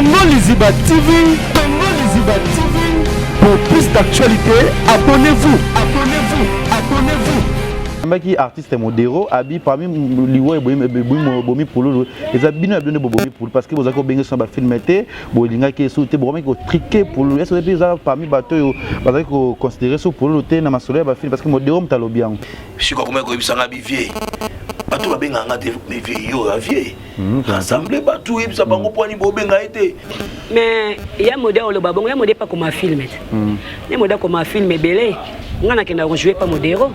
Congo Liziba TV, Congo Liziba TV. Pour plus d'actualité, abonnez-vous, abonnez-vous, abonnez-vous. Qui artiste modéro abi parmi liwa bomi polo les abino abino bomi polo parce que vous avez bien sur ba film été bolinga qui sauté bomi ko triquer polo est-ce que ça parmi bateau parce que considérer ce polo té na masolo ba film parce que modéro mtalo bien je suis comment ko bisanga bi vieux bateau ba benga ngate mais vieux yo vieux ensemble bateau et ça bango poani bo benga été mais il y a modèle le babon il y a modèle pas comme un film il y a modèle comme un film belé ngana kenda jouer pas modéro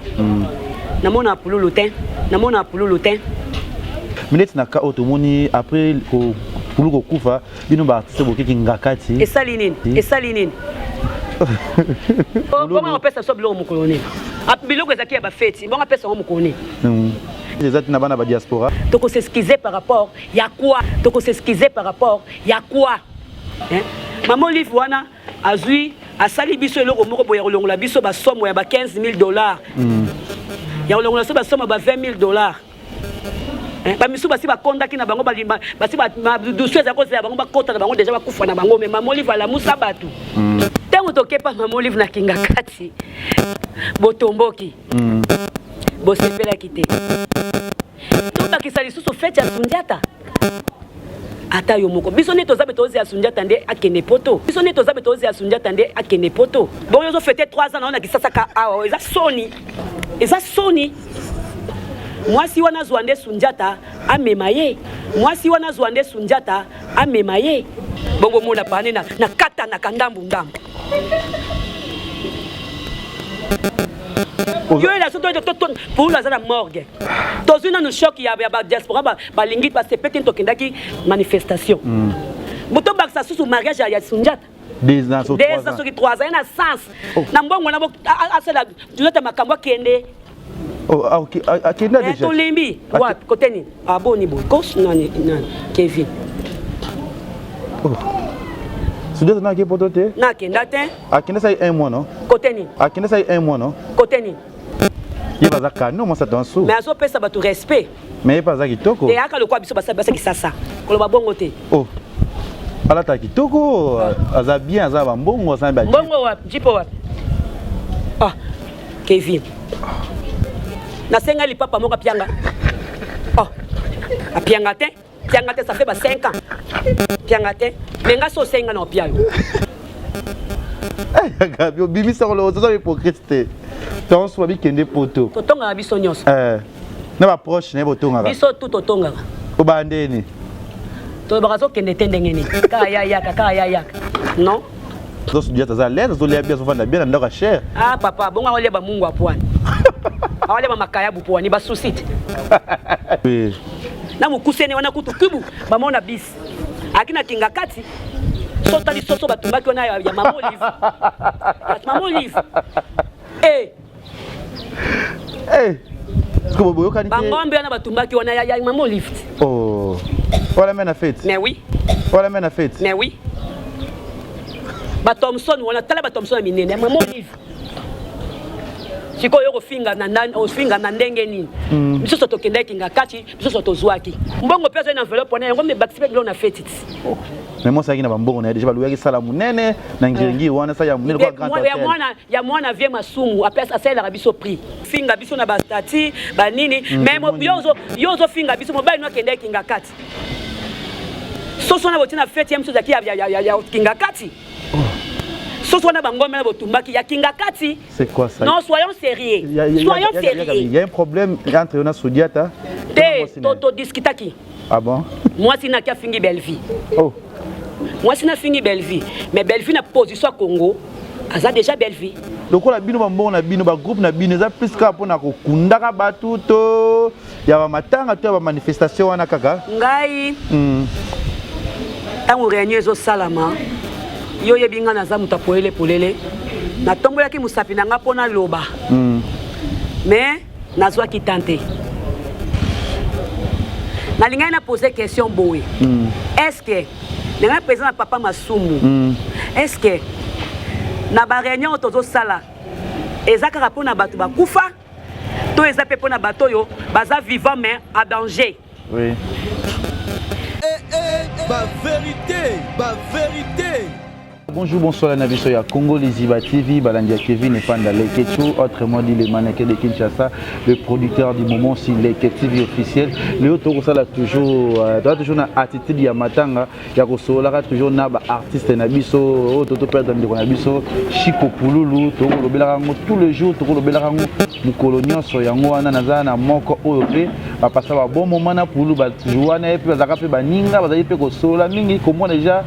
namona pululu te namona pululu te minute na ka otomoni après ko pululu ko kufa bino ba artiste boki ngakati et salinine comment on peut ça sobre le mukoloni biloko ezaki ya ba fête bon appelle ça mukoni les autres na bana ba diaspora toko s'excuser par rapport ya quoi toko s'excuser par rapport ya quoi hein maman Olive wana azui asali biso eloko moko boya kolongola biso ba somme ya ba $15,000 ya olongola so ba somme ba $20,000 ba misu basi ba konda ki na bango balimba basi ba dossier za koza bango ba kota na bango déjà ba kufa na bango mais maman Olive ala musa batu tango tokepa maman Olive na kinga kati botomboki bosepela kite to bakisa lisusu fete ya Sundiata ata yo moko biso neto zabe tozi ya Sundiata nde akene poto biso neto zabe tozi ya Sundiata nde akene poto bon yo zo fêter 3 ans na ona kisasa ka awa eza soni mwasi wana zwande Sundiata amemaye mwasi wana zwande Sundiata amemaye bongo mona pane na kata na kandambu ndambu yo la soto pour la zana morgue tozuna no choc ya ba diaspora ba lingi ba sepeti to kendaki manifestation buto baksa susu mariage ya Sundiata des ans 3 ans na sens na mbongo na asala tuleta makambo kende ok akenda déjà to limbi wapi koteni aboni bo kos nani Kevin Sundiata na ke potote na kenda te akenda sai 1 mois non koteni akenda sai 1 mois non koteni il va zaka non moi ça dans sous mais azo pesa ba tout respect mais pas za kitoko et aka le kwa biso basa kisasa koloba bongo te oh ala ta kitoko aza bien aza ba mbongo aza ba bongo wapi jipo wapi ah Kevin na senga lipapa moka pianga oh apianga te ça fait 5 ans pianga te menga so senga na piayo eh gabio bimi sa lo zo hypocrite ton so bi kende poto totonga biso nyonso na ba proche na botonga biso tout totonga ko bandeni to bakazo kende tendengeni ka ya yaka non zo Sundiata za l'aise zo le bien so vanda bien ndaka cher ah papa bonga ole ba mungu apwani awale ba makaya bupwani ba susite oui na mukusene wana kutu kubu ba mona bis akina kinga kati sota li soso batumbaki wana ya Maman Olive Maman Olive est-ce que vous voyez quand bangombe wana batumbaki wana ya Maman Olive oh voilà mais na fête mais oui voilà mais na fête mais oui ba Thompson wana tala ba Thompson minene ya Maman Olive siko yoko finga na nani ofinga na ndenge nini biso soto kendaki ngakati biso soto zwaki mbongo pesa na enveloppe wana ngombe baksipe bilo na fête mais moi ça qui na mbongo na déjà baluaki sala munene na ngiringi wana ça ya munene kwa grand hôtel ya mwana vie masumu apesa sala biso prix finga biso na batati ba nini mais yozo finga biso mobile no kendaki ngakati soso na botina fête ya mso ya kingakati soso na bangombe na botumbaki ya kingakati c'est quoi ça non soyons sérieux il y a un problème entre na Sundiata te toto discutaki ah bon moi sina kia fingi belle vie oh moi sina fingi belle vie mais belle vie na position Congo aza déjà belle vie donc la bino ba mbongo na bino ba groupe na bino za plus ka pona ko kundaka batu to ya ba matanga to ba manifestation wana kaka ngai tango réunion zo salama yo yebinga na za muta polele na tomboyaki musapi na nga pona loba mais nazwa ki tante na linga na poser question boy est-ce que na président papa Masumu est-ce que na ba réunion tozo sala ezaka pona batu bakufa to ezape pona bato yo baza vivant mais à danger oui vérité. Bonjour, bonsoir la navigation ya Congo Liziba TV, Balandia Kevin et Panda Lekecho, autrement dit le mannequin de Kinshasa, le producteur du moment si Leke TV officiel. Léo Toko ça toujours na attitude ya matanga, ya kosola toujours na ba artiste na biso, toto perdre de na biso, Chico Pululu, Toko lobela ngo tous les jours, Toko lobela ngo mukolo nyonso yango wana naza na moko oyo pe ba passa ba bon moment na Pululu ba joana et puis ba zaka pe ba ninga ba zali pe kosola mingi comment déjà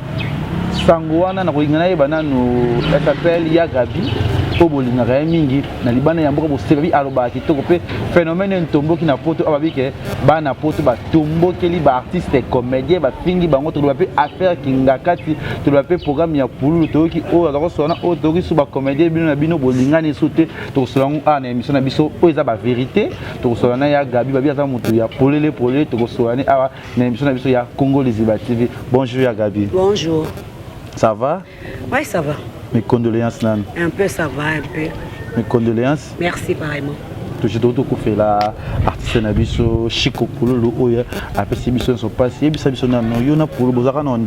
Sangwana na koingana ye banano s'appelle ya Gabi po bolingaka mingi na libana ya mboka bosebi aloba kitoko pe phénomène ntomboki na poto ababike bana poto ba tombokeli ba artiste comédien ba fingi bango to pe affaire kingakati to pe programme ya Pululu toki o azako sona o toki su ba comédien bino na bino bolingani sute to solango na émission na biso o eza ba vérité to solana ya Gabi babi aza mutu ya polele to solane awa na émission na biso ya Congo Liziba TV. Bonjour ya Gabi. Bonjour. Ça va? Oui, ça va. Mes condoléances, Nan. Un peu, ça va, un peu. Mes condoléances. Merci, pareillement. Toujours tout fait la artiste Nabiso, Chico Pululu, Oya, après ces missions sont passées, et puis ça, il y a pour le Bozaka, non,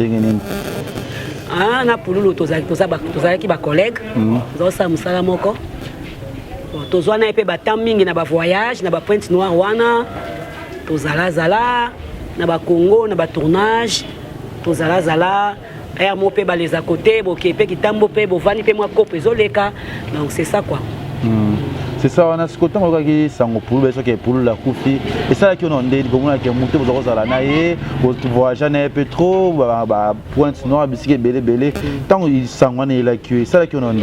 ah, na Pululu, tu as qui ba collègue, tu as ça, Moussala Moko. Tu as un peu de timing, na ba voyage, na ba Pointe Noire, wana, tu as zala, na ba Congo, na ba tournage, tu as zala. Air mo pe les à côté, bo kepe ki tambo pe bo vani pe moi kope zoleka. Donc c'est ça quoi. C'est ça, on a ce côté on regarde sango pour le que pour la koufi et ça qui on a dit comme on a qui monter bo zala naé, bo voyage na peu trop ba Pointe Noire bisiki belé tant il sango na la qui ça qui on a dit.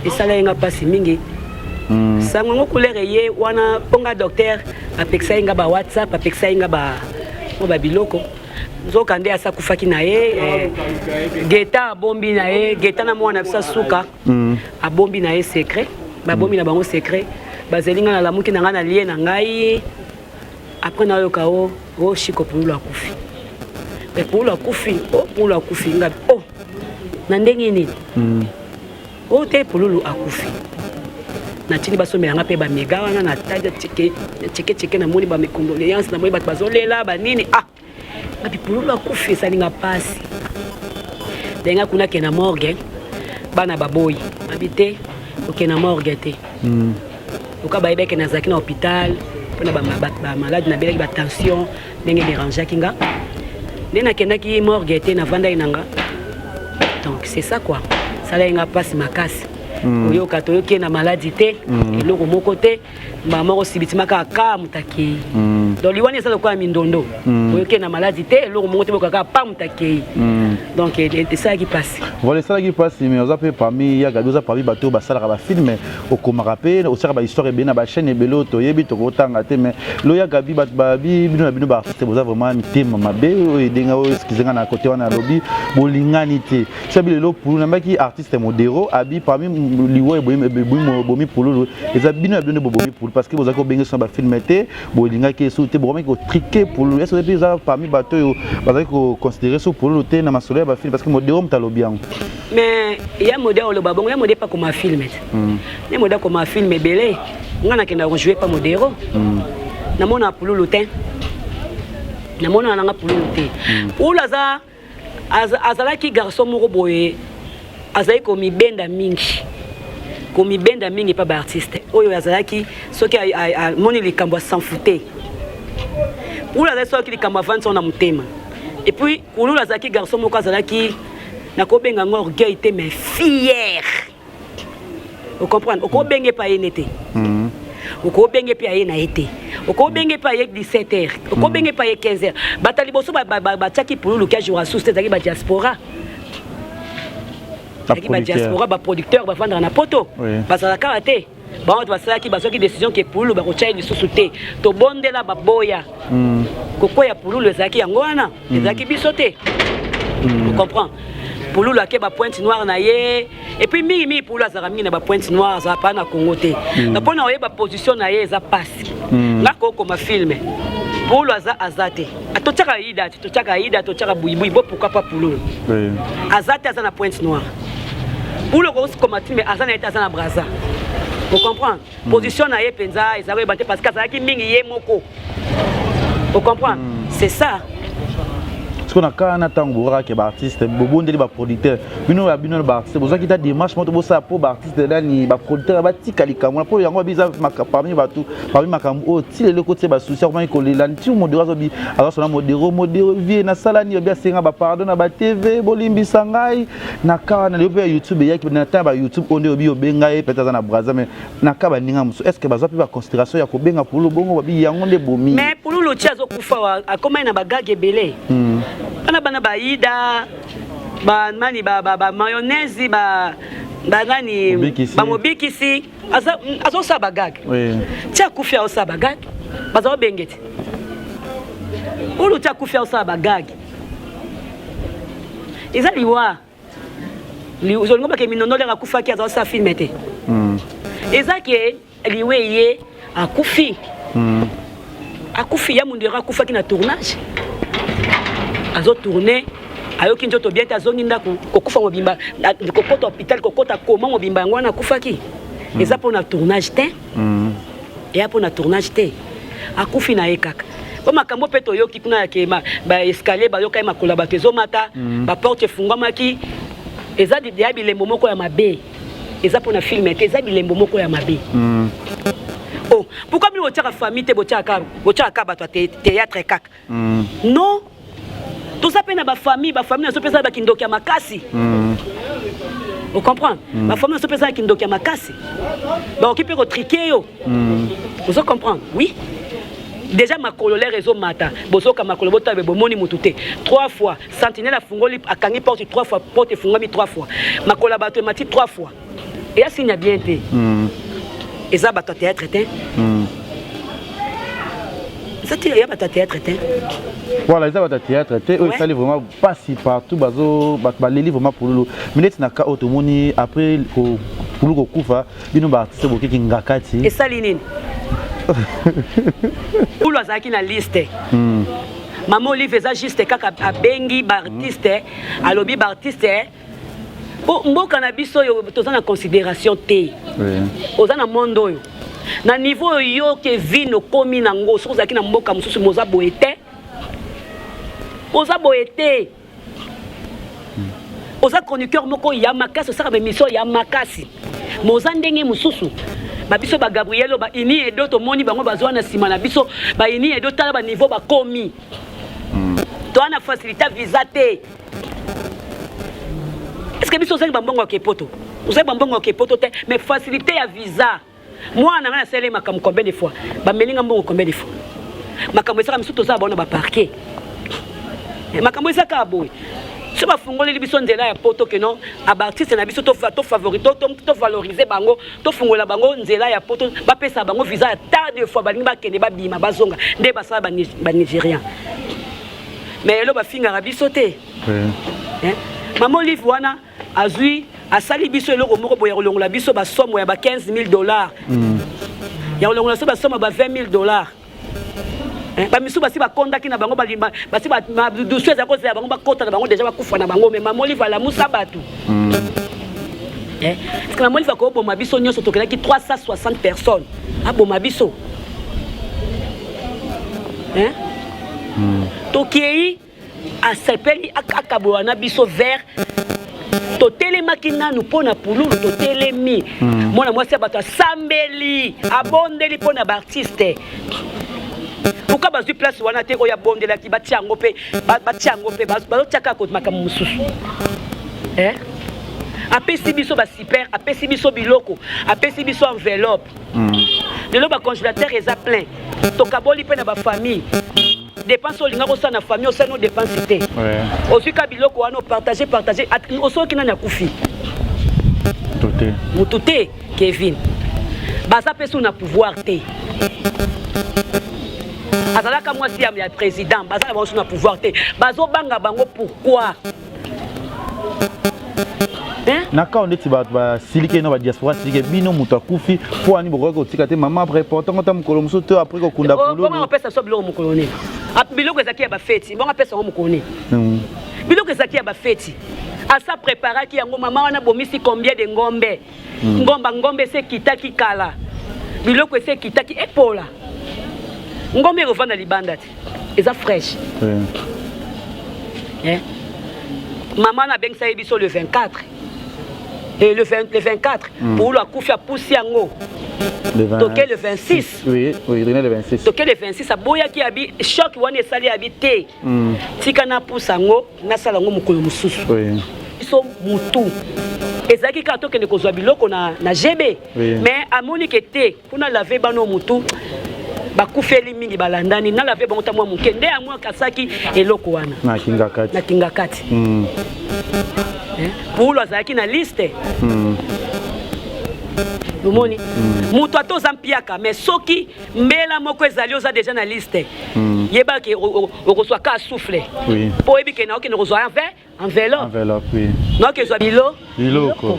Et ça là nga pasi mingi. Sango ngo couleur yé wana ponga docteur apeksa nga ba WhatsApp apeksa nga ba biloko. Nzokande asa kufaki na ye Geta bombi na ye Geta na mwana bisa suka abombi na ye secret ba bombi na bango secret bazelinga na lamuki na ngana lié na ngai après na yo kao o Chico Pululu akufi mais Pululu akufi nga oh na ndenge nini o te Pululu akufi na tini basomela nga pe ba mega wana na taja tike na moni ba me condoléances na moi ba bazolela ba nini ah Puis Pululu akufi salinga pasi denga kuna kena morgue bana baboy habité okena morgue te oka ba ibeke na zaki na hôpital pona ba malade na beleki ba tension ndenge déranger kinga ndena kena ki morgue te na vanda inanga donc c'est ça quoi salinga pasi makasi oyo kato yoki na maladie te eloko moko te mama ko sibitimaka ka mutaki donc liwani ça quoi mindondo oyoki na maladie te eloko moko te bokaka pa mutaki donc c'est ça qui passe voilà ça qui passe mais on a fait parmi ya gadoza parmi bateau ba sala ba film au komarapé au sera ba histoire bien na ba chaîne belo to yebi to kotanga te mais lo ya gabi babi bino bino ba artiste boza vraiment thème mabe et denga o skizenga na côté wana lobby bolingani te sabile lo pour na maki artiste modéro abi parmi liwo bomi Pululu eza bino bino bomi Pululu parce que vous avez bien sur ba film te bolinga ke souté vraiment ko triquer Pululu est-ce que ça parmi bateau bazali ko considérer sur Pululu te na masolo ba film parce que modéro mtalobian mais il y a modèle le babon il y a modèle pas comme un film il y a modèle comme un film belé ngana kenda ko jouer pas modéro na mona Pululu te na mona nanga Pululu te ulaza azalaki garçon moko boye azali ko mibenda mingi pa ba artiste oyo azalaki soki moni likambo sans fouter ou la soki likambo avant son amutema et puis Pululu azalaki garçon moko azalaki na ko benga ngo orgueil te mais fier vous comprenez o ko benge pa yenete o ko benge pa yena été o ko benge pa yek 17h o ko benge pa yek 15h batali boso ba tchaki Pululu ka jour sous tezaki ba diaspora ba diaspora ba producteur ba vendre na poto bazala karate ba on va ça qui basoki décision que Pululu ba ko tchai lisusu te to bondela ba boya koko ya Pululu ezaki yango wana ezaki bisote vous comprenez Pululu ake ba Pointe Noire na ye et puis mi Pululu azaka mingi na ba Pointe Noire za pa na Congo te na pona oye ba position na ye eza passe ngako koma filme Pululu azate atochaka ida tochaka buibui bo pourquoi pas Pululu azate azana Pointe Noire Pululu ko comme mais azana eta azana Braza vous comprenez position na ye penza ezako batté parce que azaki mingi ye moko vous comprenez c'est ça qu'on a quand on tango qui est artiste bon de ba producteur bino ba artiste boza qui ta démarche moto bosa pour ba artiste là ni ba producteur ba tikalika moi pour yango biza parmi makambo o ti le côté ba souci comment ko la ti modéro zobi alors son modéro vie na sala ni bien senga ba pardon na ba TV bolimbi sangai na ka na le YouTube ya ki na ta ba YouTube on obi obenga e peut-être na braza mais na ka ba ninga muso est-ce que ba zopi ba considération ya ko benga pour le bongo ba bi yango nde bomi mais pour le tiazo kufa akoma na ba gage belé ana bana ba ida ba mani ba mayonnaise ba nani ba mobikisi azo sa bagag oui tia kufia o sa bagag bazo bengeti ulu tia kufia o sa bagag eza liwa uzolongo ba ke minono le kufa ki azo sa filmete eza ke liwe ye akufi akufi ya mundu ya kufa ki na tournage azo tourner ayoki njoto bien azongi ndako kokufa mobimba kokota hôpital kokota koma mobimba yango na kufaki eza pour na tournage te et pour na tournage te akufi na ekaka po makambo peto yoki kuna ya kema ba escalier ba yoka makola ba tezo mata ba porte fungwamaki eza ya bilembo moko ya mabe eza pour na filmer te eza bilembo moko ya mabe oh pourquoi mi otiaka famille te botiaka bato théâtre kaka non tout ça peine ba famille na so pesa ba kindoki ya makasi vous comprenez ba famille na so pesa kindoki ya makasi ba okipe ko triquer yo vous comprenez oui déjà makolo les réseaux mata bosoka makolo botabe bomoni mutute 3 fois sentinelle a fungoli akangi porte 3 fois porte fungami 3 fois makola bato mati 3 fois et ya signe bien té et ça bato théâtre té ça tire ya bato théâtre té voilà ils ont théâtre té eux ça vraiment pas si partout bazo ba les livres vraiment pour le minute na ka otomoni après ko pour le kufa bino ba artiste boki ngakati et ça linine pour le zaki na liste maman Olive eza juste kaka abengi ba artiste alobi ba artiste mboka na biso yo toza na considération té oza na mondo yo na niveau yo ke vino komi na ngo so zaki na mboka mususu moza boete oza boete oza chroniqueur moko ya makasi osaka bemission ya makasi moza ndenge mususu babiso ba Gabriel ba ini edo to moni bango bazwa na sima na biso ba ini edo tala ba niveau ba komi to ana faciliter visa te est-ce que biso zengi bambongo ke poto oza bambongo ke poto te mais faciliter ya visa moi na ngana sele makam combien de fois ba melinga mbongo combien de fois makambo esaka misu toza bona ba parquet makambo esaka boy so ba fungoli biso nzela ya poto ke non aba artiste na biso to favorite to valoriser bango to fungola bango nzela ya poto ba pesa bango visa ta de fois balingi ba kende ba bima bazonga nde basala ba Nigérian mais elo ba finga biso te maman Olive wana azui asali biso eloko moko boya kolongola biso ba somme ya ba $15,000 ya kolongola so ba somme ba $20,000 ba misu basi ba kondaki na bango balimba basi ba dossier za ko za bango ba kota na bango déjà ba kufa na bango mais maman Olive la musa batu parce que maman Olive ko boma biso nyoso tokelaki 360 personnes aboma biso tokei asepeli akabwa na biso vers totelemaki nanu mpona pululu totelemi mwana mwasi ya bato asambeli abondeli mpona baartiste pourquoi bazwi place wana te oyo abondelaki batia yango mpe bazotiaka koti makambo mosusu apesi biso basuper apesi biso biloko apesi biso enveloppe lelo bacongélateur eza plein tokaboli mpe na bafamille dépense olinga kosala na famille osala no dépense te ozwika biloko wana opartage osoki nani akufi mutu te Kevin baza pesu na pouvoir te azalaka mwasi ya président baza na bango na pouvoir te bazobanga bango pourquoi naka ondeti basilike no badiaspora silike bino moto akufi po ani bokoki kotika te mama après pourtant ota mokolo mosusu te après kokunda bongo apesa so biloko mokolo nini biloko ezalaki ya bafeti bongo apesa yango mokolo nini biloko ezalaki ya bafeti asa préparaki yango mama wana bomisi combien de ngombe ngombe ese kitaki kala biloko ese kitaki epola ngombe ekovanda libanda te eza fraîche Maman a bien ça biso le 24. Et le 24, pour la koufia poussi ango. Toké le 26. Oui, le 26. Toké le 26, a boya ki abi choc wane sali habité. Tika na poussango, na salango mukolo mususu. Oui. Ils sont mutu. Ezaki ka to kende kozwa biloko na GB. Mais amoni kete, kuna laver bano mutu. Bakufeli mingi balandani na laver bango tamwa mukende amwa kasaki eloko wana. Na kingakati. Na kingakati. Pour l'azaki na liste. Lumoni. Mutu ato zampiaka mais soki mbela moko ezali oza déjà na liste. Yeba ke okozwa ka souffler. Oui. Po ebi ke na oki okozwa enveloppe. Enveloppe, oui. Non ke ezwa biloko.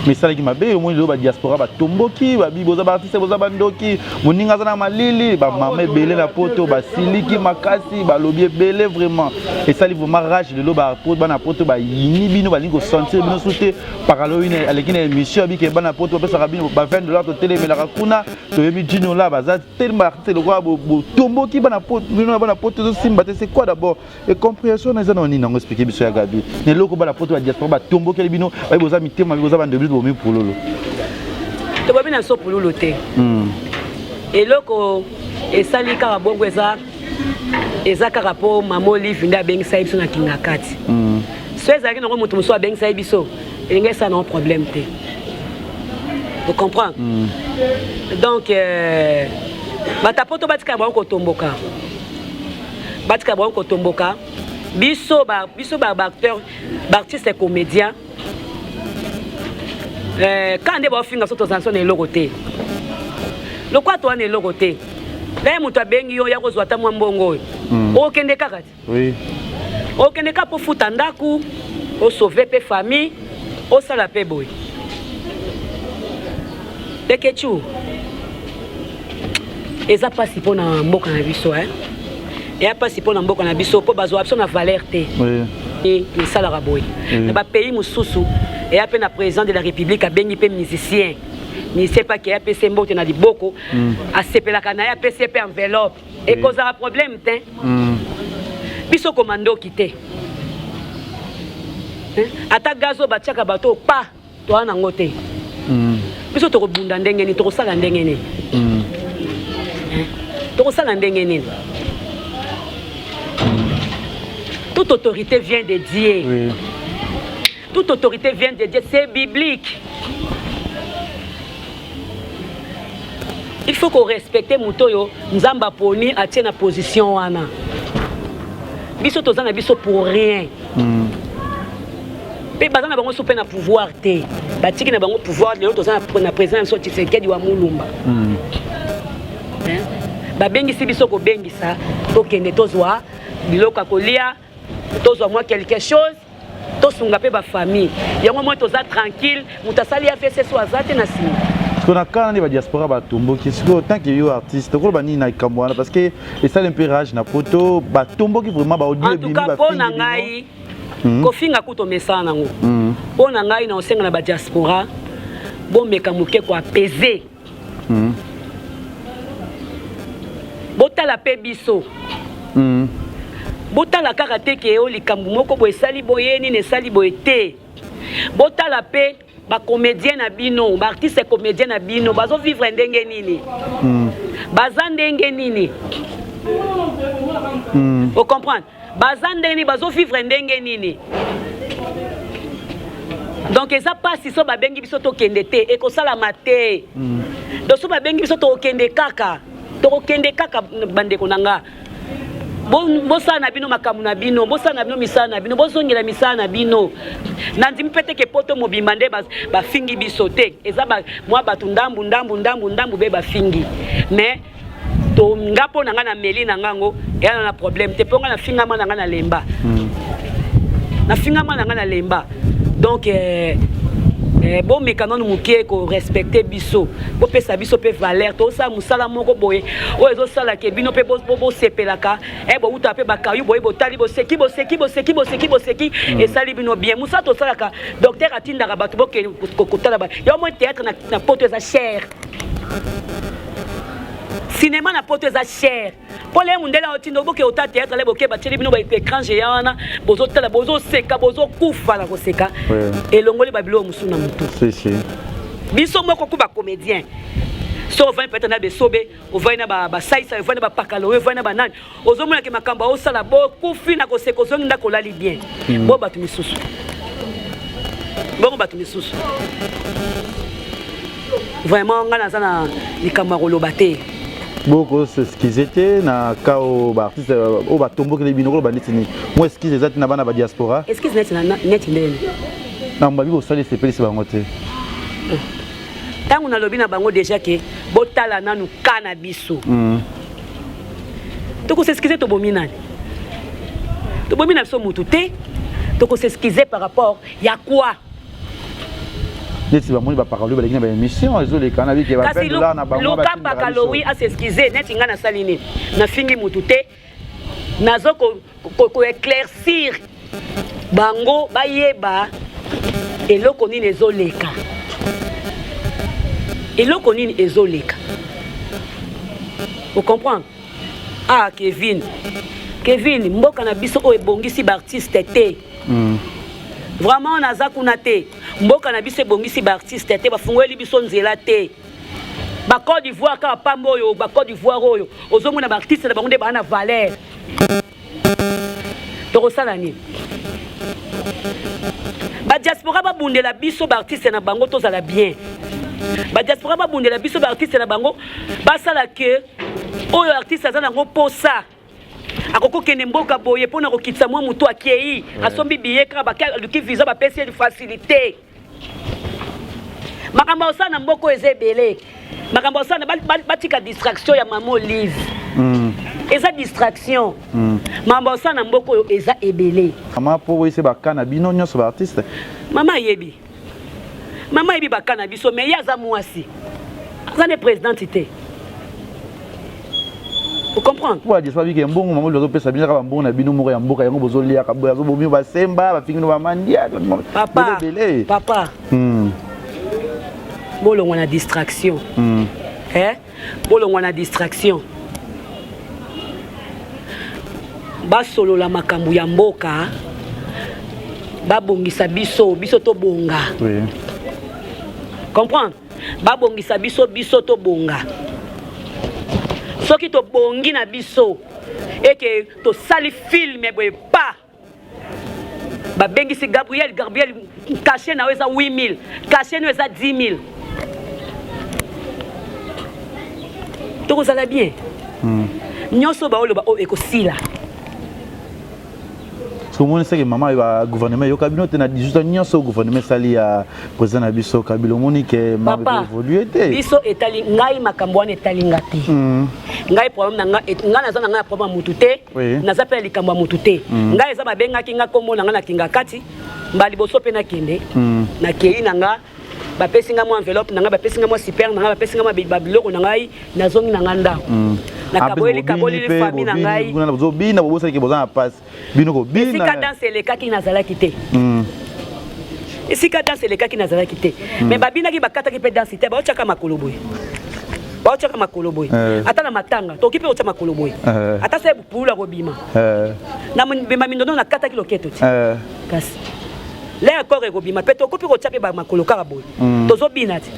Mais ça qui m'a bien au moins le diaspora ba tomboki ba biboza ba artiste boza bandoki moninga za na malili ba mama belé la poto ba siliki makasi ba lobie belé vraiment et ça li vraiment rage de lo ba poto ba na poto ba yini bino ba lingo sentir bino souté paralo une avec une émission bi ke ba na poto ba sa rabino ba $20 to télé mais la kuna to yebi dino là ba za tellement artiste le roi bo tomboki ba na poto bino ba na poto simba c'est quoi d'abord et compréhension na za na nini ngo expliquer biso ya gabi ne loko ba na poto ba diaspora ba tomboki bino ba boza mitema boza bande bomi pour lolo. Tu vas bien pour lolo te. Et loko esali kara bongo eza kara po mamo live nda bengi sa biso na kingakati. So ezaki na mutu muso bengi sa biso. Elinga ça non problème te. Vous comprenez? Donc batapoto batika bongo tomboka. Batika bongo tomboka. Biso ba acteur, artiste et comédien. Quand on va finir sur ton sanction et l'oroté. Le quoi toi est l'oroté. Là mon toi bengi yo ya kozwa ta mwambongo. Okende kakati. Oui. Okende ka pour futandaku, o sauver pe famille, o sala pe boy. Tekechu. Eza pasi pona mboka na biso Et a pasi pona mboka na biso po bazo option na valeur te. Oui. Et sala raboy. Na ba pays mususu et à peine à président de la République à bengi pe musicien. Ni sait pas qu'il y a PC mbote na liboko a sepela kana ya PCP enveloppe et cause un problème té. Biso commando quitté. Ata gazo batiaka bato pa to na ngote. Biso to kobunda ndenge ni to kosala ndenge ni. To kosala ndenge ni. Toute autorité vient de Dieu. Oui. Toute autorité vient de Dieu, c'est biblique. Il faut qu'on respecte Moutoyo, Nzamba Poni a tient la position wana. Biso tozana biso pour rien. Pe bazana bango sope na pouvoir te. Batiki na bango pouvoir lelo tozana na président so Tshisekedi wa Mulumba. Ba bengi si biso ko bengi sa to kende tozwa biloko akolia tozwa moi quelque chose. Tosunga pe ba famille. Yango moi toza tranquille, mutasali a fait ce azate na sima. Parce qu'on a quand même diaspora ba tombo qui est autant que yo artiste ko bani na kamwana parce que et ça l'impérage na poto ba tombo qui vraiment ba audio bimi ba fini. En tout cas pona ngai ko finga kuto mesana ngo. Pona ngai na osenga na ba diaspora bon meka muke ko apaiser. Botala pe biso. Botala karaté ke o likambu moko bo esali boyeni ne sali boyete. Botala pe ba comédien na bino, ba artiste comédien na bino, bazo vivre ndenge nini. Baza ndenge nini. Vous comprenez? Baza ndenge nini bazo vivre ndenge nini. Donc eza pas si so ba bengi biso to kende te e ko sala maté. Donc so ba bengi biso to kende kaka. To kende kaka bande konanga. Bosa na bino makamu na bino, bosa na bino misana na bino, bozongela misana na bino. Nandi mpete ke poto mobimande ba fingi bisote. Eza ba mwa batu ndambu be ba fingi. Mais to ngapo nanga na meli na ngango, yana na problème te ponga na finga ma nanga na lemba. Na finga ma nanga na lemba. Donc bon mécanisme mukie ko respecter biso bo pesa biso pe valeur to sa musala moko boye o ezo sala ke bino pe bo sepelaka e bo uta pe bakayu boye bo tali bo seki et sali bino bien musa to sala ka docteur atinda ka bato bo ke ko kotala ba yo mo théâtre na poto za cher cinéma na poto eza cher pour les mundela otindo boke ota théâtre le boke bateli bino ba écran géant bozo tala bozo seka bozo kufa na koseka elongoli babilo musuna mutu si biso moko kuba comédien so on va peut-être na besobe on va na ba saisa on va na ba pakalo on va na banane ozomona ke makamba o sala bo kufi na koseka zongi ndako lali bien bo batu misusu bon batu misusu vraiment ngana sana likamwa kolobate beaucoup s'excuser na kao ba artiste o ba tombo ke bino ko ba nitini moi excuse ezati na bana ba diaspora excuse net ndeni na mbabi ko sali se pelisi bango te tangu na lobi na bango déjà que botala nanu kana biso toko s'excuser to bominani to bomina biso mutu te toko s'excuser par rapport ya quoi neti bamoni baparole baleki na baémission ezoleka na bike ba $20 na bango luka bakalo oui a s'excuser neti nga na sali nini na fingi mutu te nazo ko éclaircir bango bayeba eloko nini ezoleka eloko nini ezoleka vous comprenez ah Kevin mboka na biso o ebongisi ba artiste te vraiment naza kuna te mboka na biso ebongisi ba artiste te bafungoli biso nzela te ba Côte d'Ivoire ka pambo oyo ba Côte d'Ivoire oyo ozomona ba artiste na bango nde bana valeur tokosala nini ba diaspora ba bundela biso ba artiste na bango tozala bien ba diaspora ba bundela biso ba artiste na bango basala ke oyo artiste aza nango posa akoko kende mboka boye pona kokitsa mwa mutu akei asombi biye ka baluki visa bapesi ye facilité makambo osala na mboko eza ebele makambo osala batika distraction ya mama Olive eza distraction makambo osala na mboko oyo eza ebele mama po oyese bakana bino nyonso ba artiste mama yebi bakana biso mais ye aza mwasi aza ne présidente te vous comprenez pour dire ça que mbongo maman lozo pesa bien ka mbongo na bino moko ya mboka yango bozolia ka boya zo bomi ba semba ba fingino ba mandia papa bolongo na distraction bolongo na distraction basolo la makambu ya mboka babongisa biso to bonga comprendre babongisa biso to bonga soki to bongi na biso eke to sali film boye pa ba bengisi Gabriel caché na weza 8000 caché na weza 10000 toko sala bien nyoso ba olo ba o ekosila so moni seke mama ba gouvernement yo kabino te na 18 ans nyoso gouvernement sali ya président na biso kabilo moni ke ma évoluer te biso etali ngai makambo wana etali ngati ngai problème na ngai naza na ngai problème mutu te naza pe likambo mutu te ngai eza babenga kinga kombo na ngai na kinga kati mbali boso pe na kende na kei na ngai bapesi nga mo enveloppe na ngai bapesi nga mo super na ngai bapesi nga ma biloko na ngai nazongi na ngai ndako na kaboli famille na ngai buna bozo bina bobo saki boza na passe bino ko bina esika danse lekaki nazalaki te esika danse lekaki nazalaki te mais babinaki bakataki pe danse te baotiaka makolo boye ata na matanga toki pe otia makolo boye ata se bupula kobima na bima mindono na kataki loketo ti kasi le akore kobima pe tokopi kotia pe ba makolo kaka boye tozobina ti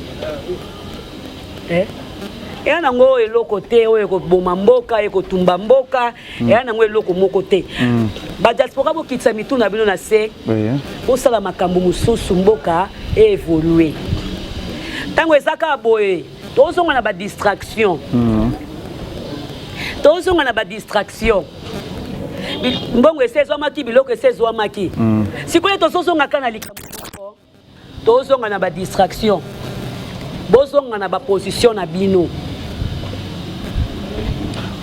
eya nango eloko te oyo ekoboma mboka ekotumba mboka eya nango eloko moko te badiaspora bokitisa mitu na bino na se bosala makambo mosusu mboka eevolue ntango ezaka boye tozonga na badistraction mbongo esezwamaki biloko esezwamaki sikoyo tozozongaka na likambo moko tozonga na badistraction bozonga na baposition na bino.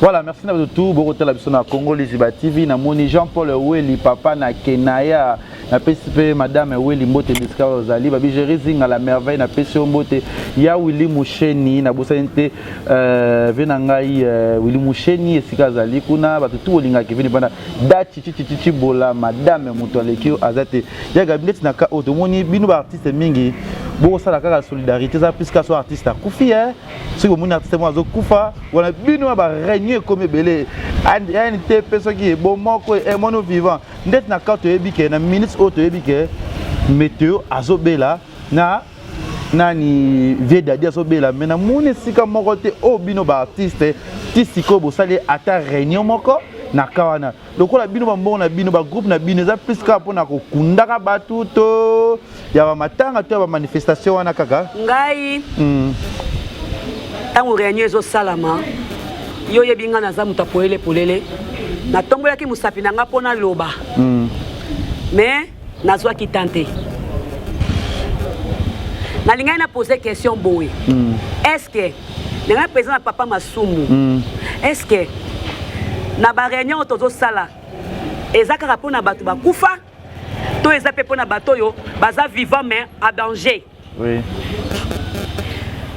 Voilà, merci à tout. Beaucoup de la na Congo Liziba TV, na moni Jean-Paul Weli, papa na Kenaya, na PCP madame Weli Mbote Biska Ozali, babi Jérézing à la merveille na PCP Mbote, ya Willy Moucheni na Bosante venangai Willy Moucheni esika Zali kuna batu tout olinga ki veni bana dati chichichi bola madame Mutolekio azate. Ya gabinet na ka otomoni bino ba artiste mingi Bon ça la solidarité ça puisque soit artiste à Koufi hein. Si vous mon artiste moi zo Koufa, on a bino ba régner comme belé. Un té personne qui est bon moko et mon vivant. Net na carte ebike na minutes auto ebike météo azobela na nani vie dadi azobela mais na moni sika moko te o bino ba artiste tisiko bo sali ata réunion moko na kawana lokola bino ba mbongo na bino ba groupe na bino za plus ka pona ko kundaka batu to ya ba matanga to ba manifestation wana kaka ngai tango réunion zo salama yo yebinga na za muta poele polele na tombola ki musapi na nga pona loba mais nazwa ki tenter na linga na poser question boy est-ce que linga président papa Masumu est-ce que na ba réunion tozo sala ezaka rapona batu ba kufa to ezape pona bato yo baza vivant mais à danger oui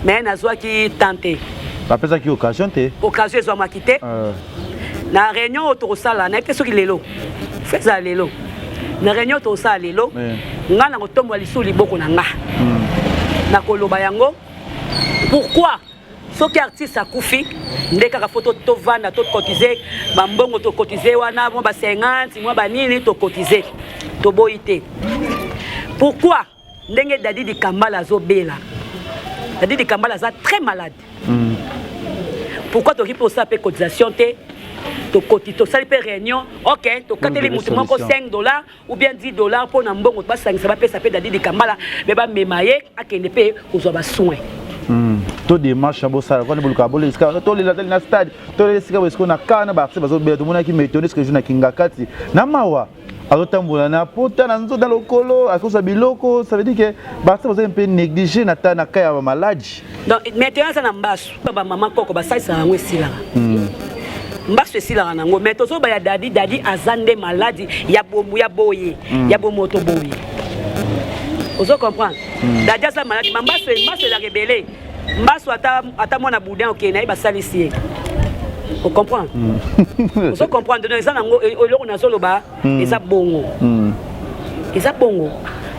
mais nazwa ki tenter ba pesa ki occasion te ezwa makite na réunion tozo sala na peso ki lelo feza lelo na réunion tozo sala lelo nga na kotombo lisu liboko na nga na koloba yango pourquoi soki artiste akufi ndeka photo to vanda to cotiser ba mbongo to cotiser wana mo ba 50 mo ba nini to cotiser to boité pourquoi ndenge Dadi Di Kambala zo bela Dadi Di Kambala za très malade pourquoi to ripo ça pe cotisation te to cotito ça pe réunion OK to kateli mutu moko $5 ou bien $10 pour na mbongo ba 5 ça va pe ça pe Dadi Di Kambala be ba memaye akende pe kozwa ba soin to démarche bo sala quand boluka bolu iska to le na stade to le sika wesko na kana ba se bazo be to mona ki metone ce que je na kinga kati na mawa azotambola na pota na nzo dans lokolo akosa biloko ça veut dire que ba se bazo un peu négliger na ta na kaya ba maladie donc maintenant ça na mbasu ba maman koko ba sai sa ngwe sila mbasu sila na ngo mais to so ba ya dadi azande maladie ya bomu ya boye ya bomu to boye ozo comprendre dadi sa maladie mbasu la rebelle mbasu ata mona boudin OK na ba salisi on comprend on comprend de ça nango oloko na solo ba eza bongo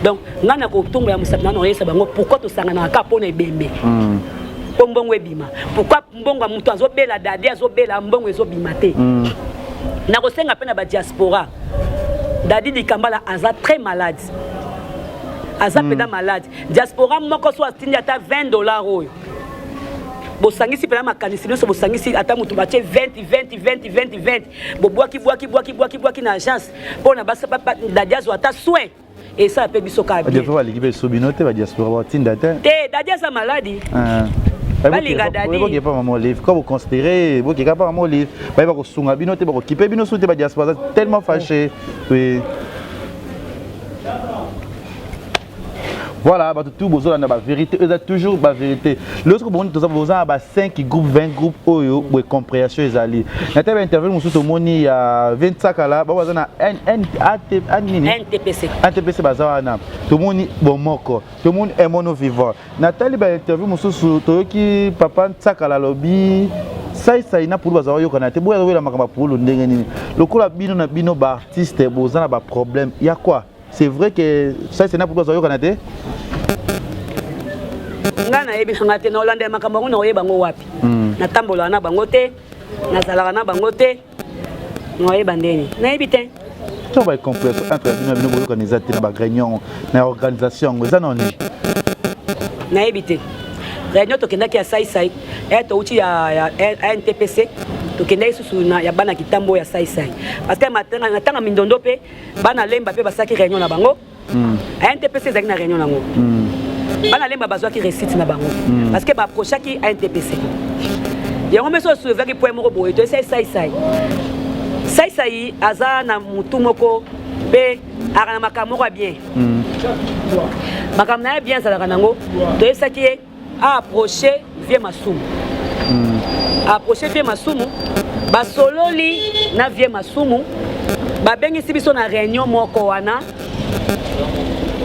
donc ngana ko tumba ya musapina no yesa bango pourquoi to sangana ka pona ebembe mbongo ebima pourquoi mbongo mutu azobela dadi azobela mbongo ezobima te na ko senga pena ba diaspora Dadi Di Kambala aza très malade aza peda malade diaspora moko so atindi ata $20 oyo bosangisi pela makanisi nyonso bosangisi ata mutu batie 20 bobwaki na agence mpona basa Dadi azwa ata soin et ça pe biso ka bien ba l'équipe sobinote ba diaspora ba tinda te Dadi aza maladi balinga Dadi vous pas maman livre quand vous considérez vous qui pas maman livre ba ko sunga binote ba ko kipe bino soute ba diaspora tellement fâché oui. Voilà, tout besoin de la vérité, c'est toujours la vérité. Lorsque vous avez 5 groupes, 20 groupes, vous avez compréhension. Vous avez intervenu sur le monde il y a 25 ans, vous avez NTPC. NTPC, tout le monde est bon, tout le monde est mono vivant. Nathalie a intervenu sur le papa Tsakala lobby. Ça il n'a pour vous avoir eu quand vous avez la makamba pour le ndengeni. Le coup la bino ba artiste, vous avez un problème. Il y a quoi? C'est vrai que ça c'est n'a pour vous avoir eu quand ngana yebi ngate na Hollande makambo ngona oyeba ngo wapi na tambola na bango te na zalaka na bango te ngoyeba ndeni na yebi te to ba complexe entre bino bino organisateur na ba réunion na organisation ngo za noni na yebi te réunion to kenda ki ya sai to uchi ya NTPC to kenda isusu na ya bana kitambo ya sai parce que matanga na tanga mindondo pe bana lemba pe basaki réunion na bango NTPC zaki na réunion nango bana lemba bazwa ki récite na bango parce que ba prochaki a NTPC yango meso soulever ki point moko boye to sai aza na mutu moko pe ara makamoko bien makamna bien ça la nango to esaki a approcher vie masumu basololi na vie masumu babengisi biso na réunion moko wana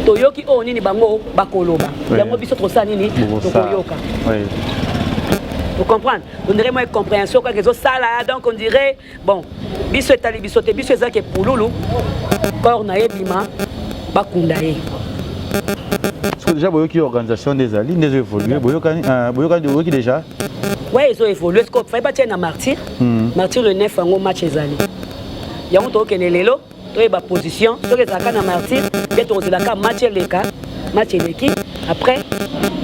toyoki o nini bango bakoloba yango biso trosa nini tokoyoka vous comprenez on dirait moi compréhension quoi que ça là donc on dirait bon biso etali biso te biso ezake pululu corps na ebima bakunda ye Parce que déjà, boyoki organisation des alliés, des évolués, boyoki déjà. Oui, ils ont évolué. Ce qu'on fait pas tiens à Martyr. Martyr le 9 en match les alliés. Il y a un tour qui est lelo, toi il position, toi qui est à Martyr, bien toi c'est la match les cas, match l'équipe. Après.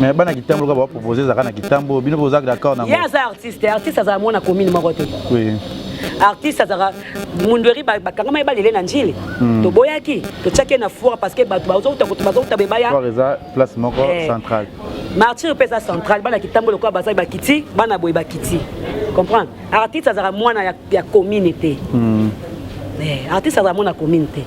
Mais bana kitambo va proposer ça na kitambo, bino bozak d'accord na. Il y a des artistes ça za mona commune marote. Oui. Artiste ça mundori ba kangama ba lele na njili. To boyaki, to tchake na foire parce que ba to bebaya. Foire eza place moko centrale. Martyr pesa centrale bana kitambo le quoi ba ba kiti, bana boy ba kiti. Comprendre? Artiste ça mona ya communauté. Artiste ça mona communauté.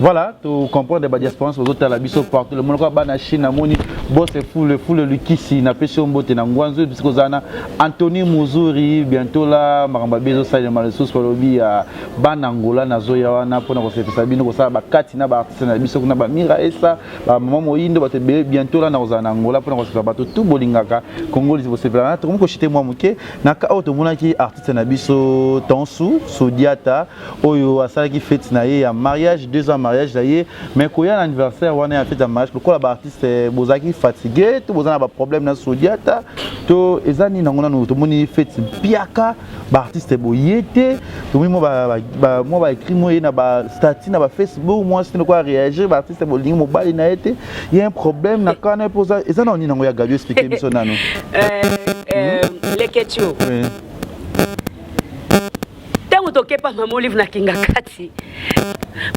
Voilà, tu comprends des diasporas aux autres à la biso partout. Le monde va en Chine, à Moni, boss et fou le Lukisi, n'a pas sur mbote na ngwanzo parce que zana Anthony Muzuri bientôt là, maramba bezo ça de malsous pour lobby à Banangola na zoya wana pour na ko se sabino ko sa ba kati na ba artiste na biso na ba mira esa ba maman moyindo ba te bientôt là na ozana Angola pour na ko se ba tout bolingaka Congo li se pela to ko chite moi muke na ka auto mona ki artiste na biso Tansu Sodiata oyo asala ki fête na ye ya mariage 2 ans mariage d'ailleurs mais quand il y a un anniversaire on a fait un mariage pourquoi la artiste bozaki fatigué tout bozana ba problème na Sodiata to ezani na ngona no to moni fête piaka ba artiste boyete to moi ba écrit moi na ba statut na ba Facebook moi c'est quoi réagir ba artiste bolingi mobile na été il y a un problème na kana posa ezana oni na ngoya gadio expliquer biso nano les questions tango tokepa mama livre na kinga kati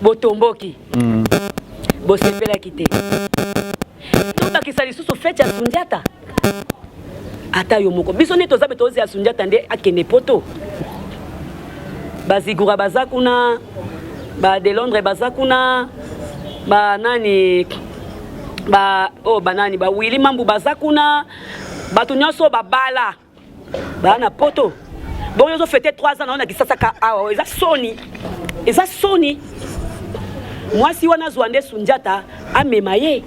botomboki bosepelaki te tobakisa lisusu fete ya Sundiata ata yo moko biso nde toza betozi ya Sundiata nde akende poto bazigura baza kuna ba de Londres baza kuna ba nani ba banani ba Willy Mambu baza kuna batu nyonso babala bana poto bon ils ont fêté 3 ans on a dit ça ils a Sony moi si on a Zouandé Sundiata a memaye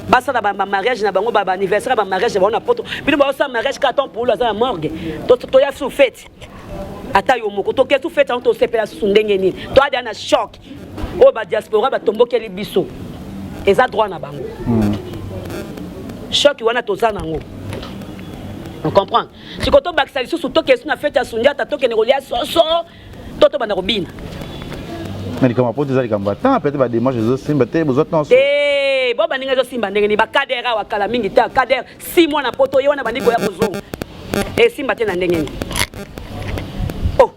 basa na ba mariage na bango ba anniversaire ba mariage ba on a poto puis ba ça mariage carton pour la morgue to ya sous fête ata yo moko to ke sous fête on to sepela sous ndenge ni to a na choc o ba diaspora ba tombokeli biso eza droit na bango choc wana to za nango. On comprend. Si quand on baksa les sous to question na fête à Sundiata to ke negolia so to bana robina. Mais comment pour des combattants peut-être ba démarche les simba te besoin non. Eh bo baninga zo simba ndenge ni ba kadera wa kala mingi ta kader 6 mois na poto yo na bandiko ya kozonga. Eh simba te na ndenge ni. Oh.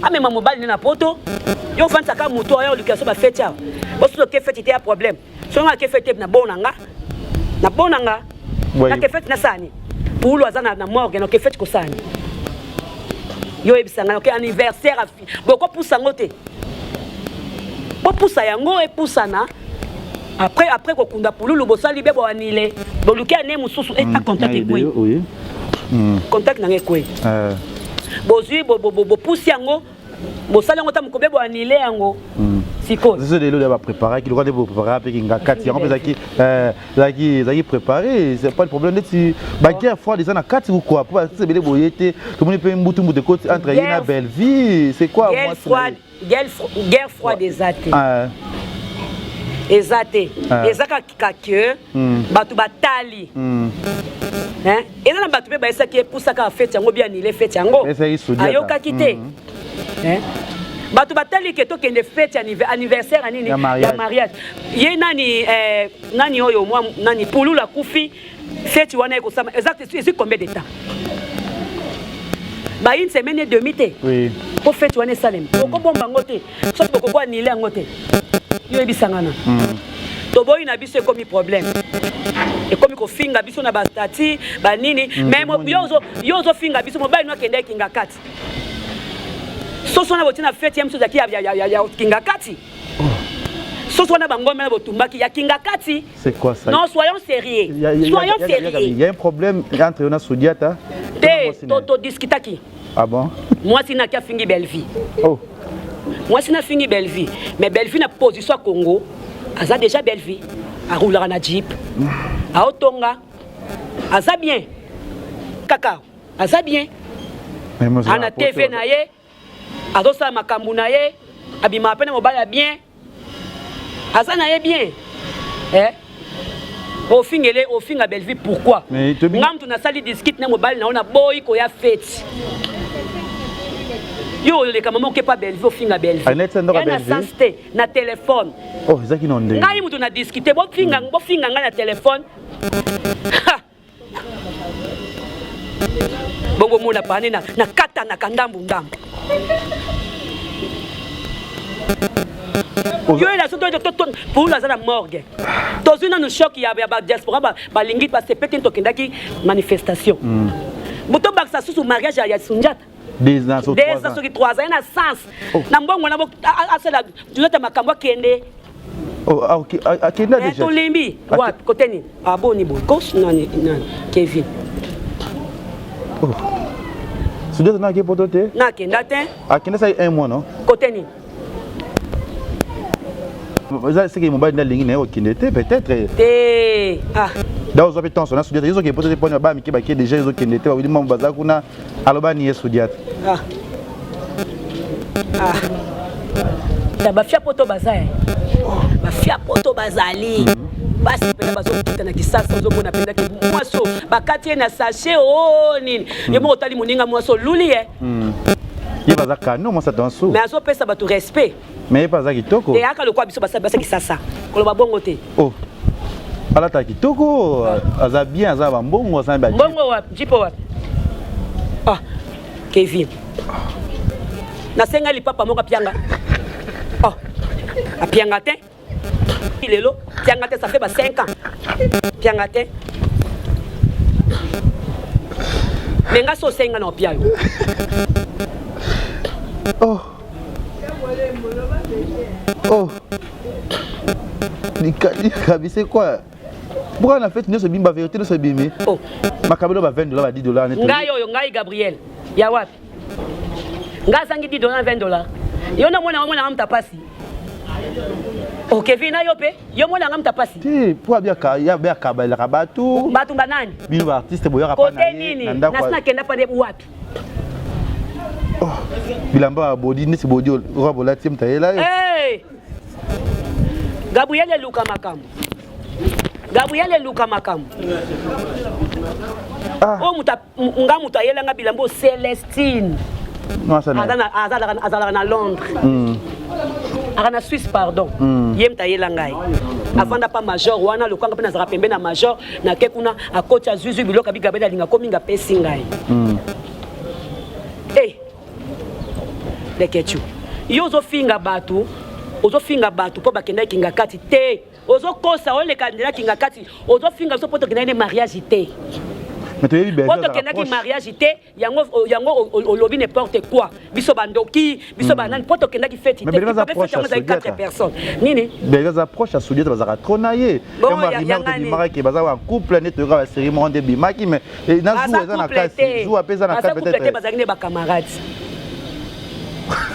Ame ma mobile na poto yo fanta ka moto yo lukaso ba fête ya. Bo so ke fête te ya problème. So nga ke fête na bonanga. Na bonanga. Na ke fête na sani. Pour l'oiseau na morgue no ke fête ko sani yo ebisanga ke anniversaire boko poussa ngote bo poussa yango e poussa na après ko kunda pululu bo sali be bo anile bo lukia ne mususu et ta contact ekwe oui contact na ekwe bo zui bo poussa yango bo sali yango ta mukobe bo anile yango siko c'est de l'eau va préparer qui doit de préparer avec une carte en fait zaki préparer c'est pas le problème si ba guerre froide des na carte ou quoi pour c'est belé boyete tout le monde peut mbutu de côté entre Yena Belleville c'est quoi moi guerre froide des athées ezate ezaka kake batu batali hein eza na batu be ba esaki epusaka fête yango bien il est fête yango ayoka kité hein batu batali ke to kende fête anniversaire anini ya mariage ye nani oyo moi nani pulula kufi fête wana eko sama exact c'est combien de temps ba une semaine et demie te oui pour fête wana salem ko bomba ngote so ko ko anile ngote yo ebisangana to boy na biso comme problème et comme ko finga biso na ba stati ba nini mais yozo finga biso mo ba ino kende kinga kati soso na botina fête yam sozaki ya kinga kati soso na bangome na botumbaki ya kinga kati c'est quoi ça non soyons sérieux il y a un problème entre on a Sodiata to discutaki ah bon moi sina kia fingi Belleville oh moi sina fingi Belleville mais Belleville na position à Congo aza déjà Belleville a rouler na jeep a otonga aza bien kaka aza bien ana TV na ye adosa makambu na ye abima pena mobala bien aza na ye bien Ofinga Bellevue, pourquoi? Ngam tu na sali discute na mobile na ona boy ko ya fête. Yo le maman qui pas Bellevue ofinga Bellevue. Na sensité na téléphone. Oh, ça qui non ndé. Ngai mutu na discuter bo finga nga na téléphone. Bongo mona pani na kata na kandambu ndambu. Yo il a surtout pour la zone morgue. Dans une choc il y a diaspora ba lingi parce que peut-être tokendaki manifestation. Muto baksa sous mariage ya Sunjata. Des ans sur 3 ans na sens. Na mbongo na asala tuleta makambo kende. Oh OK, kende déjà. To limbi. Wa côté ni. Aboni bo. Gauche nani Kevin. Oh. Sunjata na ke potote? Na kenda te. Akenda ça 1 mois non? Côté ni. C'est que mon bail n'a ligne peut-être. Ah. Dans les temps, on a studié. Ils ont qui peut-être pas bas, mais qui déjà ils ont qui était. Oui, mon bazar qu'on a. Alors bah ni studié. Ah. Ah. Ta ba fia poto bazar. Ba fia poto bazali. Basi pena bazo kita na kisasa zo bona penda ki mwaso. Bakati na sachet oh nini. Yemo otali muninga mwaso luli Il va za canon moi ça danse. Mais azo pesa ba tu respect. Mais pas za kitoko. Et aka le kwa biso basa kisasa. Ko lo babongo te. Oh. Ala ta kitoko aza bien aza ba mbongo aza ba. Mbongo wapi? Jipo wapi? Ah. Kevin. Na senga li papa moko pianga. Oh. A pianga te. Ilelo, pianga te ça fait 5 ans. Pianga te. Menga so senga no piayo. Oh. Oh. Nikabi c'est quoi? Pourquoi on a fait ce bimba vérité de ce bimé? Oh. Ma cabine va $20 va $10 net. Ngai yo ngai Gabriel. Ya wapi? Ngai sangi $10 $20. Yo na mwana amta pasi. Oh Kevin na yo pe? Yo mwana amta pasi. Ti, pour bien ya bien kabala kabatu. Batu banani? Bino ba artiste boya kapana. Kote nini? Nasina kenda pa de wapi? Oh. Bilamba body ni si body ro bola tim taela. Hey! Gabriel Luka Makamu. Gabriel Luka Makamu. Ah. Oh muta yela nga bilambo Celestine. Non ça non. Azala na Londres. Arana Suisse pardon. Yem ta yela ngai. Afanda pa major wana lokanga pena zara pembe na major na kekuna a coach azuzu biloka bi Gabriel linga kominga pesi ngai. Hey. Lekechu. Yo zo finga batu. Ozo finga batu po bakenda kinga kati te. Ozo kosa ole kandela kinga kati. Ozo finga so poto kenda mariage te. Mais tu es bien. Poto kenda ki mariage te, yango olobi n'importe quoi. Biso bandoki, biso banane poto kenda ki fête te. Mais les approches à 4 personnes. Nini? Les approches à Soudiette bazara trop naïe. Bon, il qui baza en couple net de la cérémonie de bimaki mais na jouer ça na kasi, jouer pesa na peut-être. Peut-être bazagine ba camarades.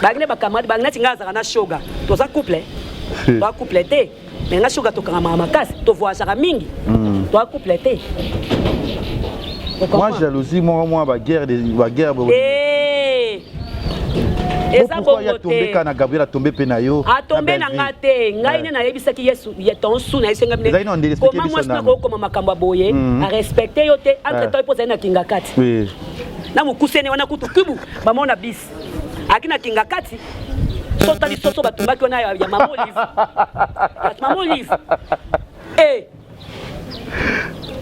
Bagné ba camarade bagné tinga za na shoga to za couple to couple te mais nga shoga to kama makasi to voyage mingi to couple te. Moi jalousie moi ba guerre pourquoi il a tombé quand Gabriel a tombé penayo a tombé na ngate ngai ne na yebisaki Yesu ya tonsu na yesenga mine comment moi na ko koma makambo boye a respecter yo te entre toi poza na kinga kati oui na mukusene wana kutu kubu ba mona bis akina kinga kati sota li soso batumbaki wana ya mama Olive mama Olive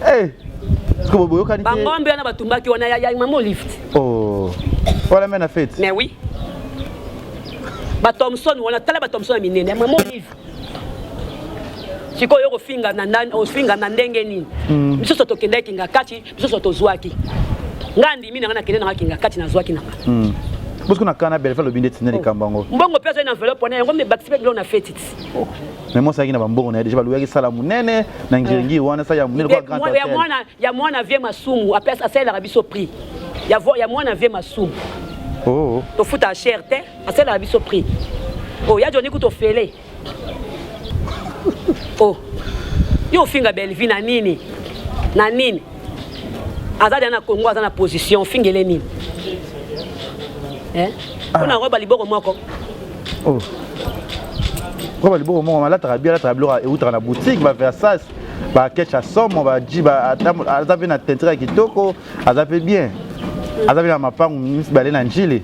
est-ce que vous voyez quand bangombe wana batumbaki wana ya mama Olive oh voilà mais na fête mais oui ba Thompson wana tala ba Thompson ya minene mama Olive siko yo finga na ndani ofinga na ndenge nini biso soto kende kinga kati biso soto zwaki ngandi mimi na kende na kinga kati na zwaki na parce qu'on a quand belle fait le binet tiner les kambango mbongo pesa na enveloppe on a ngombe baksipe bilo na fête mais moi ça qui na mbongo na déjà baluaki sala munene na ngiringi wana ça ya munene kwa grand hôtel ya mwana vie masumu apesa asela rabiso prix ya mwana vie masumu oh to futa cher te asela rabiso prix oh ya joni kuto fele oh yo finga Bellevue na nini azada na Congo azana position fingele nini on a roba liboko moko oh Pourquoi les beaux moments là bien là et où dans la boutique va faire ça va catch à somme on va dire bah azabe na tentra kitoko azabe bien azabe na mapango miss balé na njili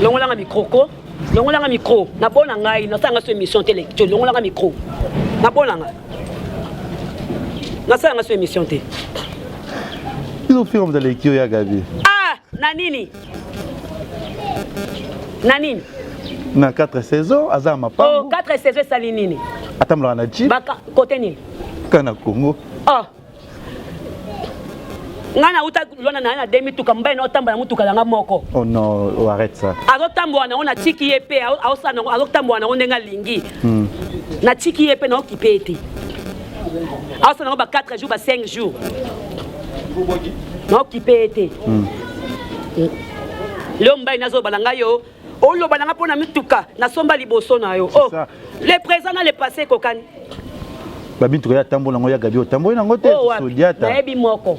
longola nga micro longola nga micro na bona ngai na sanga so émission télé tu longola nga micro na bona nga na sanga so émission télé ils ont fait comme dans les kio ya Gabi ah nanini na 4 saisons aza mapango 4 saisons sali nini atamla na ji baka côté nini kana Congo ngana uta lona na demi tuka mbaye na otamba na mutuka langa moko oh non arrête ça azotambwa na ona tiki yepe ausana azotambwa na ondenga lingi na tiki yepe na okipete ausana ba 4 jours ba 5 jours na okipete leo mbaye nazo balanga yo olo balanga pona mituka na somba liboso na yo le présent na le passé kokani babi tuka ya tambo nango ya Gabi otambo nango te sodiata na ebi moko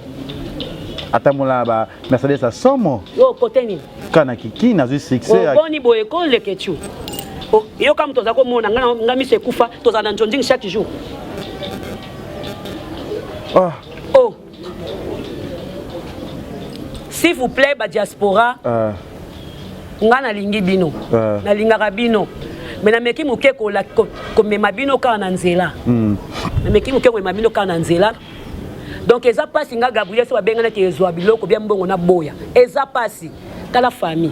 atamola ba Mercedes a somo yo côté ni kana kiki na succès boni boye ko le ketu yo kam toza ko mona nga mi se kufa toza na njonding chaque jour s'il vous plaît ba diaspora nga na lingi bino na lingaka bino mais na meki muke ko la ko mema bino ka na nzela na meki muke ko mema bino ka na nzela. Donc eza pasi nga Gabriel so bengana ke ezwa biloko bia mbongo na boya eza pasi kala famille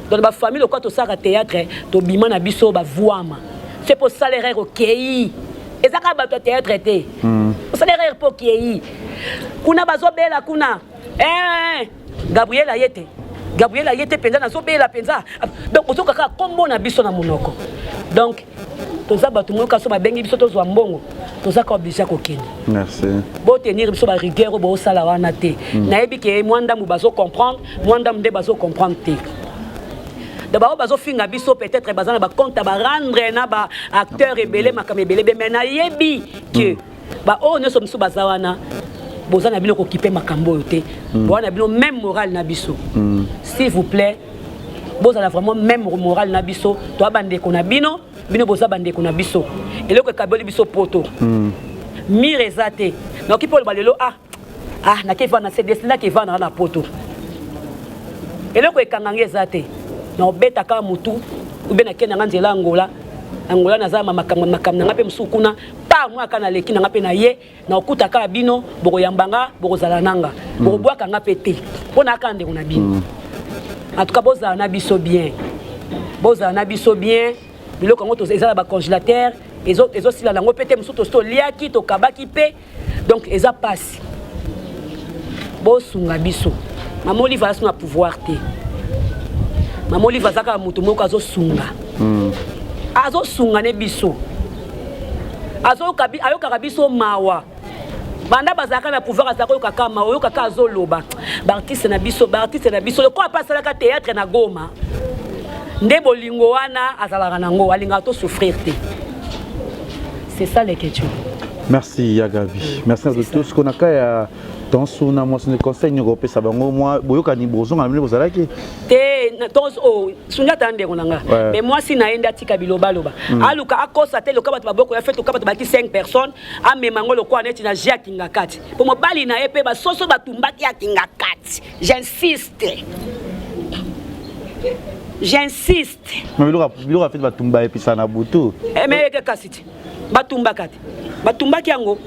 donc ba famille le quoi to saka théâtre to bima na biso ba voama c'est pour salaire au kei eza ka ba théâtre té salaire pour kei kuna bazo bela kuna Gabriel ayete penza na so bela penza donc ozoka ka kombo na biso na monoko donc toza bato moka so babengi biso tozwa mbongo toza ka obligé kokende. Merci. Bo tenir biso ba rigueur bo sala wana te. Nayebi ke mwanda mu bazo comprendre, mwanda mde bazo comprendre te. D'abord bazo finga biso peut-être bazana ba compte ba rendre na ba acteur ebele makame ebele mais nayebi que ba o ne sommes sous bazawana bozana bino ko kipe makambo yote. Bona bino même moral na biso. S'il vous plaît, bozala vraiment même moral na biso, to abande ko na bino bino boza bande ko na biso eloko kaboli biso poto mirezate donc il faut le balelo na ke va na CDS là ke va na poto eloko ekanganga ezate na obeta ka mutu ube na kena nganzela Angola na zama makam na ngape msukuna pa mwa kana leki na ngape na ye na okuta ka bino boko yambanga boko zala nanga boko bwaka ngape te pona akande ko na bino en tout cas boza na biso bien biloko ngo to eza ba congélateur ezo sila lango pete musuto sto liaki to kabaki pe donc eza passe bo sunga biso mama Olive a son pouvoir te mama Olive azaka mutu moko azo sunga ne biso ayoka biso mawa banda bazaka na pouvoir azaka yoka mawa yoka ka azo loba ba artiste na biso le quoi passer la théâtre na Goma nde bolingo wana azalaka nango alinga to souffrir te. C'est ça les questions. Merci Yagabi. Merci à tous qu'on a kaya dans son moi son conseil ni repé ça bango moi boyoka ni bozo ngamile bozalaki. Te tos sunya tande konanga. Mais moi si naenda tika biloba loba. Aluka akosa te loka bato baboko ya fait loka bato baki 5 personnes a memango lokwa neti na Jacques Ngakati. Pour mo bali na epe ba soso batumbaki ya Ngakati. J'insiste. Mais il aura fait batumba et puis ça na butu. Mais que kasiti. Batumba kati. Batumba kiango.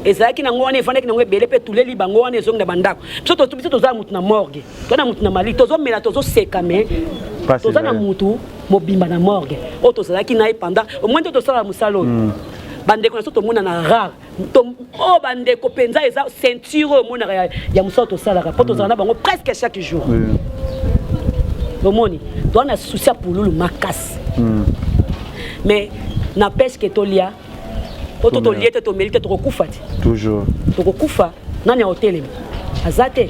Ezaki na ngone fane ki na ngwe bele pe tuleli bango wana ezonga bandako. Biso toza mutu na morgue. Tona mutu na mali tozo mela tozo seka me. Toza na mutu mobimba na morgue. O tozalaki na pendant au moins to sala musalo. Bandeko na soto mona na rare. O bandeko penza eza ceinture mona ya musoto sala ka. Poto zana bango presque chaque jour. Bomoni, toi on a souci pour le macasse. Mais n'empêche que tolia, poto tolia te to mérite to kufa. Toujours. To kufa, nani a hôtel. Azate.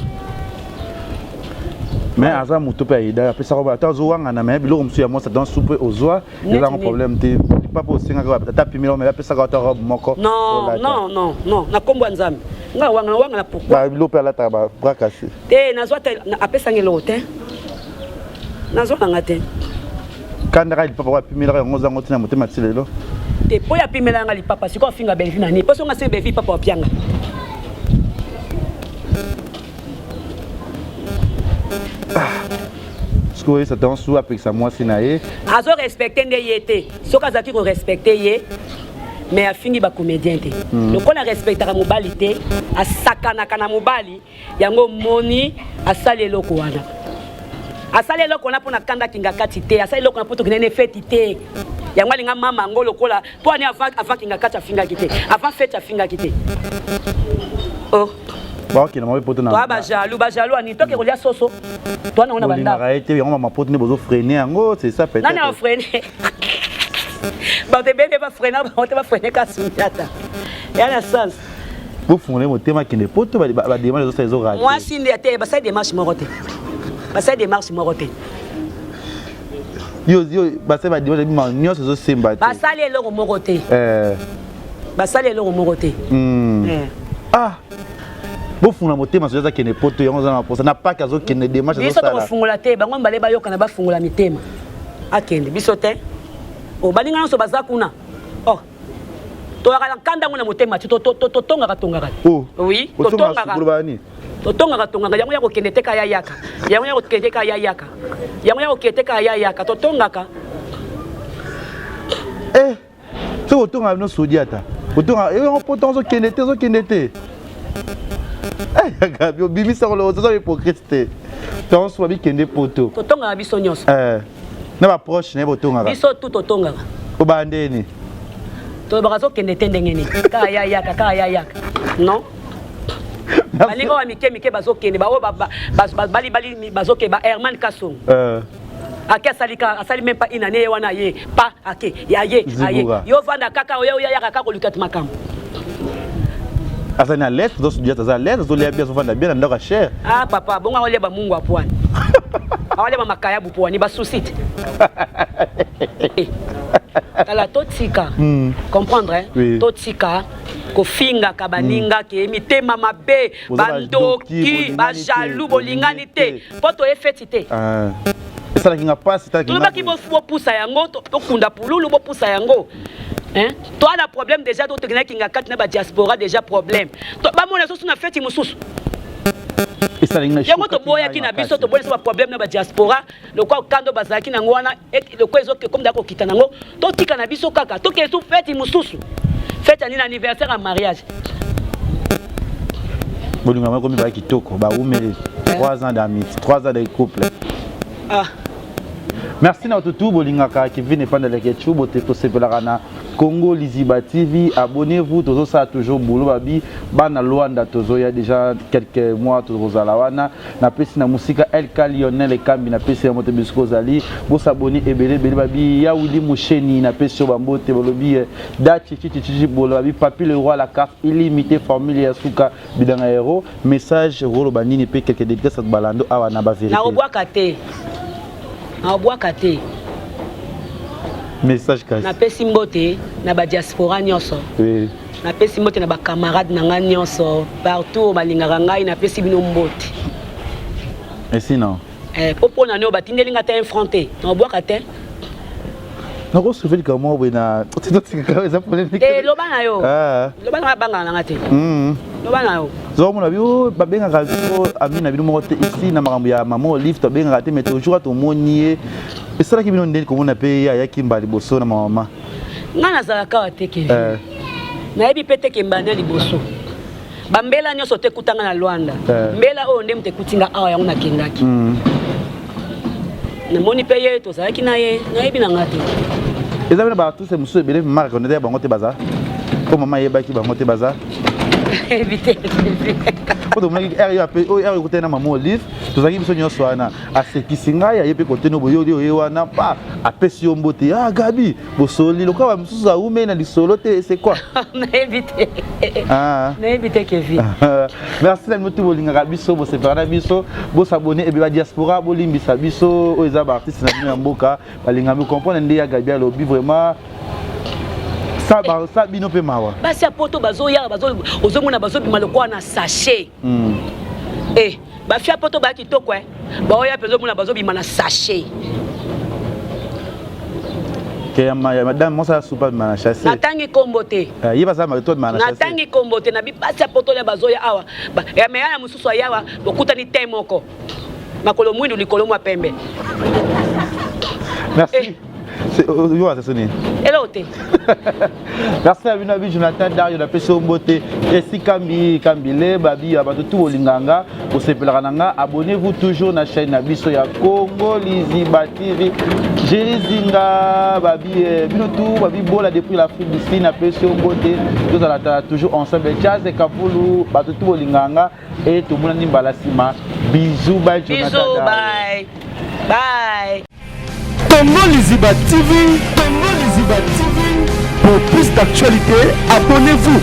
Mais aza muto pe ida, pe ça va tazo wanga na me bilo msu ya mo ça dans soupe aux oies, il y a un problème te pas pour singa ka ta pimelo mais pe ça ka ta robe moko. Non, na kombo nzambe. Nga wanga na pourquoi? Ba bilo pe la ta ba bras cassé. Te na zwa te apesa ngelo te. nazonanga te kandaka lipapa wapimelaka yango ozango ntina motema ti lelo te po yapimelanga lipapa sikoyo afinga belvi na nini mpo songa se belvi papa wapianga sikoyo satan su apekisa mwasi na ye azorespecte nde ye te soki azalaki korespecte ye mais afingi bacomédien te lokola respectaka mobali te asakanaka na mobali yango moni asali eloko wana asali eloko wana mpona kandakinga kati te asali eloko wana mpo tokinene feti te yango alinga mama yango lokola mpo ani avant kinga kati afingaki te avant feti afingaki te bakokenda mabe poto toa bajalou ani toke kolia soso toana ngo na bandako ye te yango mama poto nde bozofrene yango c'est ça peut-être nani afrene bato ebebe bafrene bango te bafrene kasumiata ya na sens bofungole motema akende poto bademage ezosala ezorate mwasi nde te basali démarche moko te basali démarche moko te yo basali bademage bima nyonso ezosemba te basali eloko moko te basali eloko moko te bofungula motema soki azakende poto yango oza na maposa na paki azokende démarche biso tokofungola te bango mibale bayokana bafungola mitema akende biso te baninga nyonso baza kuna toyaka na nkandango na motema ti totongaka oui totongaka yango ya kokende te ka yayaka yango ya kokende te ka yayaka yango ya kokende te ka yayaka totongaka soki otongaka bino sodi ata otonga poto ozokende te gabi obimisa kolo oza hypocrite te tonso babikende poto totongaka biso nyonso na baproche naye botongaka biso tu totongaka obandeni bakazokende te ndenge nini kaka yayaka non balinga wa mike bazokende baoyo balibali bazokende ba Herman Kasongo ake asali même pas inane ye wana ye pa ake aye yo vanda kaka oyo yayaka kaka kolukati makambo azali na leste tozosudia aza leste azolia bien azovanda bien na ndako ya chere papa bongo aoleba mungu apwani aoleba makaya bupwani basusi te tala totika comprendre totika kofingaka baningaka mitema mabe bandoki bajalou bolingani te mpo toye feti te esalakinga mpasi tolobaki bopusa yango tokunda pululu bopusa yango toi na problème déjà d'autres qui nga kati na ba diaspora déjà problème to ba mona sosu na feti mususu yango to boya ki na biso to boya ba problème na ba diaspora le quoi kando bazaki na ngwana le quoi ezoke comme dako kita nango to tika na biso kaka to ke su feti mususu fete ani anniversaire en mariage bolinga mako mi ba kitoko ba umeli 3 ans d'amitié 3 ans de couple merci na tout bolingaka qui vient pas dans les ketchup bote to sepelaka na Congo Liziba TV, abonnez-vous, tozo ça toujours boulot babi, bana Luanda tozo ya déjà quelques mois tozo zalawana, na pesi na musika LK Lionel et Kambi na pesi na moto bisco zali, bo s'abonner ebele bele babi ya Willy Moucheni na pesi bambo te bolobi da chichi bolo babi papi le roi la carte illimitée formule ya suka bidanga héros, message rolo banini pe quelques dédicaces balando awa na ba vérité. Na obwaka te. Na obwaka te. Message kasi. Na pesi mbote na ba diaspora nyonso. Oui. Na pesi mbote na ba camarades na nga nyonso partout balingaka ngai na pesi bino mbote. Et sinon popo na no batindeli nga te infronté. Na obwaka te. Na ko souffrir comment we na ça polémique. Loba na yo. Loba na banga na ngate. Loba na yo. Zo mona bio ba benga ka ko amina bino mo te ici na makambo ya maman lift to benga te mais toujours to monier. Et ça qui vient de comment on appelle ya kimbali boso na mama. Nga nazalaka wateke. Na yebi pete kimbana liboso. Bambela nyonso te kutanga na Luanda. Mbela oyo ndem te kutinga awa yango nakendaki. Na moni paye to zaki na ye, na yebi na ngate. Ezabina ba tous ces monsieur belé marque on était bango te baza. Ko mama yeba ki bango te baza. Éviter. Oto mona eri ape o eri ko tena mama olive, to zaki biso nyonso wana. Asekisinga ya yepe ko teno boyo yo wana pa apesi yo mbote. Ah Gabi, bosoli loka ba mususu za ume na lisolo te c'est quoi? Na éviter. Na éviter Kevin. Merci na mutu bolinga biso bo se parana biso, bo s'abonner e be ba diaspora bo limbisa biso o eza ba artiste na bino mboka, balinga mi comprendre nde ya Gabi alobi vraiment ça bino pe mawa. Basi apoto bazo ya bazo ozomona bazo bima lokwa na sachet. bafia poto ba kitoko baoya penzo mona bazo bima na sachet que madame moi ça soupa de mana chasser natangi kombo te il va ça marito de mana chasser natangi kombo te na bipasi ya poto ya bazoya awa ya meya na mususu ayawa bokutani te moko makolo mwindu likolo mwa pembe merci yo c'est sonné hello te merci à Binabi Jonathan Dario na pesi ombote esi kambile babi abato tout olinganga osepelaka nanga abonnez-vous toujours na chaîne na biso ya Congo Liziba TV Jerizinga babi bino tout babi bola depuis l'Afrique du Sud na pesi ombote tous à toujours ensemble jazz et kapulu bato tout olinganga et tout monde nimbala sima bisous bye Jonathan bisous bye bye Congo Liziba TV, Congo Liziba TV. Pour plus d'actualités, abonnez-vous.